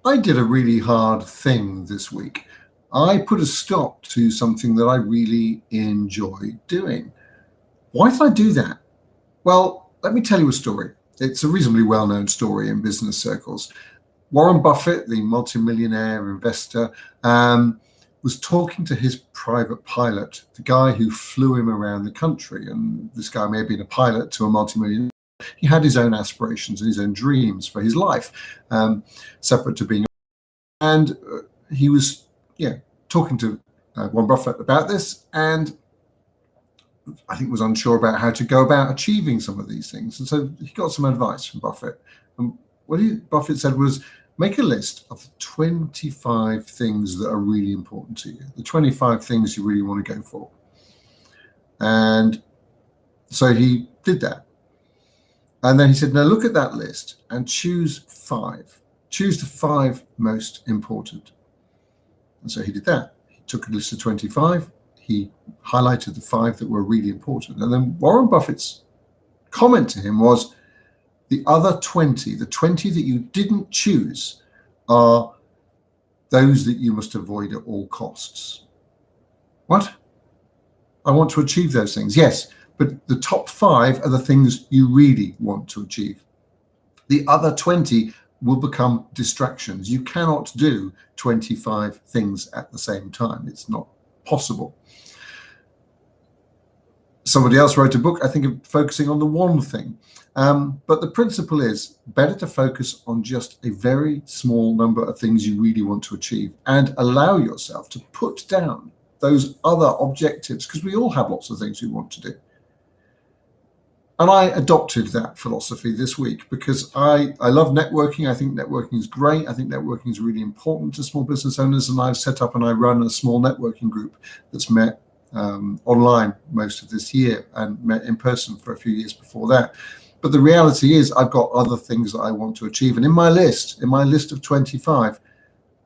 I did a really hard thing this week. I put a stop to something that I really enjoy doing. Why did I do that? Well, let me tell you a story. It's a reasonably well known story in business circles. Warren Buffett, the multimillionaire investor, um, was talking to his private pilot, the guy who flew him around the country. And this guy may have been a pilot to a multimillionaire. He had his own aspirations and his own dreams for his life, separate to being. And he was, yeah, talking to Warren Buffett about this, and I think was unsure about how to go about achieving some of these things. And so he got some advice from Buffett. And Buffett said was, make a list of 25 things that are really important to you, the 25 things you really want to go for. And so he did that. And then he said, now look at that list and choose 5. Choose the 5 most important. And so he did that. He took a list of 25. He highlighted the 5 that were really important. And then Warren Buffett's comment to him was, the other 20, the 20 that you didn't choose, are those that you must avoid at all costs. What? I want to achieve those things. Yes, but the top 5 are the things you really want to achieve. The other 20 will become distractions. You cannot do 25 things at the same time. It's not possible. Somebody else wrote a book, I think, of focusing on the one thing. But the principle is better to focus on just a very small number of things you really want to achieve and allow yourself to put down those other objectives, because we all have lots of things we want to do. And I adopted that philosophy this week because I love networking. I think networking is great. I think networking is really important to small business owners. And I've set up and I run a small networking group that's met online most of this year and met in person for a few years before that. But the reality is I've got other things that I want to achieve. And in my list of 25,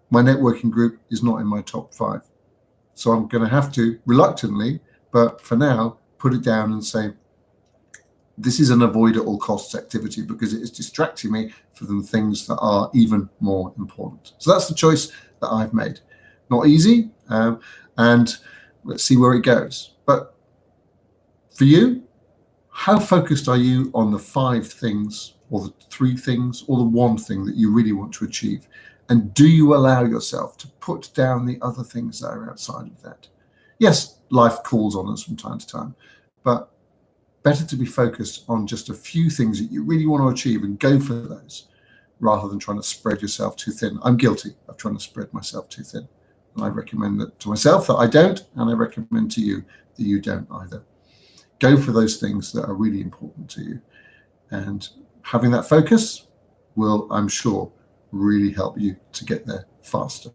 my networking group is not in my top 5. So I'm going to have to, reluctantly, but for now, put it down and say, this is an avoid at all costs activity because it is distracting me from the things that are even more important. So that's the choice that I've made. Not easy, and let's see where it goes. But for you, how focused are you on the 5 things or the 3 things or the 1 thing that you really want to achieve? And do you allow yourself to put down the other things that are outside of that? Yes, life calls on us from time to time, but better to be focused on just a few things that you really want to achieve and go for those rather than trying to spread yourself too thin. I'm guilty of trying to spread myself too thin. And I recommend that to myself that I don't, and I recommend to you that you don't either. Go for those things that are really important to you. And having that focus will, I'm sure, really help you to get there faster.